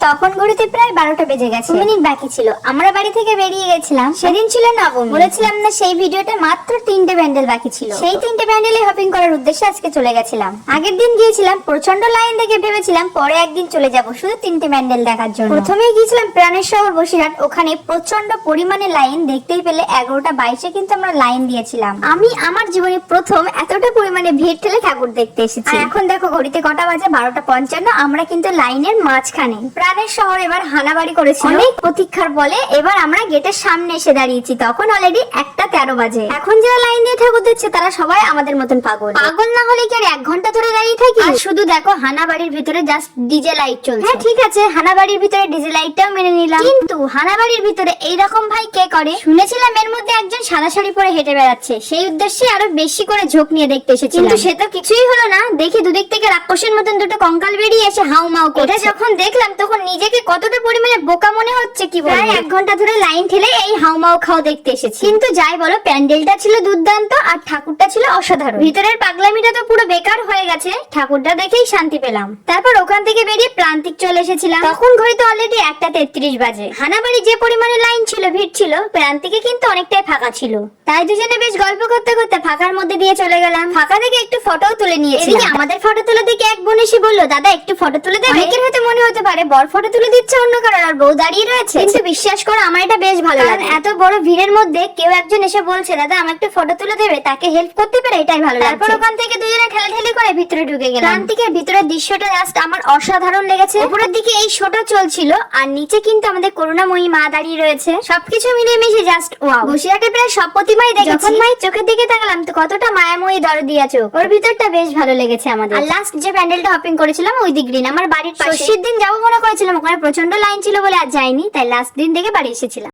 তখন ঘড়িতে প্রায় 12টা বেজে গেছে, মিনিট বাকি ছিল। আমরা বাড়ি থেকে বেরিয়ে গেছিলাম, সেদিন ছিল নবমী। বলেছিলাম না সেই ভিডিওটা মাত্র 3টে প্যান্ডেল বাকি ছিল, সেই 3টে প্যান্ডেলে হপিং করার উদ্দেশ্যে আজকে চলে গেছিলাম। আগের দিন গিয়েছিলাম, প্রচন্ড লাইন দেখে ভেবেছিলাম পরে একদিন চলে যাব শুধু 3টে প্যান্ডেল দেখার জন্য। প্রথমেই গিয়েছিলাম প্রাণের শহর বসিরহাট, ওখানে প্রচন্ড পরিমাণে লাইন, দেখতেই পেলে 11টা 22-এ কিন্তু আমরা লাইন দিয়েছিলাম। আমি আমার জীবনে প্রথম এতটা পরিমাণে ভিড় ঠেলে ঠাকুর দেখতে এসেছি। আর এখন দেখো ঘড়িতে কটা বাজে, 12:55। আমরা কিন্তু লাইনের মাঝখানে। প্রাণের শহর এবার হানাবাড়ি করেছিল অনেক প্রতীক্ষার বলে, এবার আমরা গেটের সামনে এসে দাঁড়িয়েছি, তখন অলরেডি 1:13 বাজে। এখন যারা লাইন দিয়ে ঠাকুর দেখছে তারা সবাই আমাদের মতন পাগল। পাগল না হলে কি আর 1 ঘন্টা ধরে দাঁড়িয়ে থাকি? আর শুধু দেখো হানাবাড়ির ভিতরে জাস্ট ডিজে লাইট চলছে। হ্যাঁ ঠিক আছে, হানাবাড়ির ভিতরে ডিজে লাইটটাও মেনে নিলাম, কিন্তু হানাবাড়ির ভিতরে এইরকম ভাই কে করে? শুনেছিলাম এর মধ্যে একজন সাদা শাড়ি পরে হেঁটে বেড়াচ্ছে, সেই উদ্দেশ্যে আরো বেশি করে ঝোঁক নিয়ে দেখতে এসেছিলাম, কিন্তু সে তো কিছুই হলো না। দেখি দুদিক থেকে রাক্ষসের মতন দুটো কঙ্কাল বেরিয়ে এসে হাউমাউ করছে। এটা যখন দেখলাম তখন নিজেকে কতটা পরিমাণে বোকা মনে হচ্ছে কি বলবো। প্রায় 1 ঘন্টা ধরে লাইন ঠেলে এই হাউমাউ খাও দেখতে এসেছি, কিন্তু যাই বলো প্যান্ডেলটা ছিল দুর্দান্ত আর ঠাকুরটা ছিল অসাধারণ। ভিতরের পাগলামিটা তো পুরো বেকার হয়ে গেছে, ঠাকুরটা দেখেই শান্তি পেলাম। তারপর ওখান থেকে বেরিয়ে প্রান্তিক চলে এসেছিলাম, তখন ঘড়িতে অলরেডি 1:33 বাজে। হানাবাড়ি যে পরিমাণে লাইন ছিল, ভিড় ছিল, প্রান্তিকে কিন্তু অনেকটাই ফাঁকা ছিল, তাই দুজনে বেশ গল্প করতে করতে ফাঁকার মধ্যে দিয়ে চলে গেলাম। ফাঁকা থেকে একটু ফটোও তুলে নিয়েছি। আমাদের ফটো তুলে দেখে এক বোন এসে বললো, দাদা একটু ফটো তুলে দেবে। অনেকের হয়তো মনে হতে পারে বর ফটো তুলে দিচ্ছে অন্য কারণ আর বউ দাঁড়িয়ে রয়েছে, কিন্তু বিশ্বাস করো আমার এটা বেশ ভালো লাগে। এত বড় ভিড়ের মধ্যে কেউ একজন এসে বলছে দাদা আমার একটু ফটো তুলে দেবে, তাকে হেল্প করতে পেরে এটাই ভালো লাগে। তারপর ওখান থেকে দুজনে ঠেলাঠেলি করে ভিতরে ঢুকে গেলাম। প্রান্তিকের ভিতরের দৃশ্যটা জাস্ট আমার অসাধারণ লেগেছে। উপরের দিকে এই শোটা চলছিল আর নিচে কিন্তু আমাদের করুণাময়ী মা দাঁড়িয়ে রয়েছে, সবকিছু মিলিয়ে মিশে জাস্ট ওয়াও। বসিরহাটে প্রায় সব প্রতিমাই দেখেছি, যখন মায়ের চোখের দিকে তাকালাম তো কতটা মায়াময়ী দরদি আছে, ওর ভিতরটা বেশ ভালো লেগেছে আমাদের। আর লাস্ট যে প্যান্ডেলটা হপিং করেছিলাম ওই দিক গ্রিন, আমার বাড়ির পাশে। ষষ্ঠীর দিন যাবো মনে করেছিলাম, ওখানে প্রচন্ড লাইন ছিল বলে আর যাইনি, তাই লাস্ট দিন দেখে বাড়ি এসেছিলাম।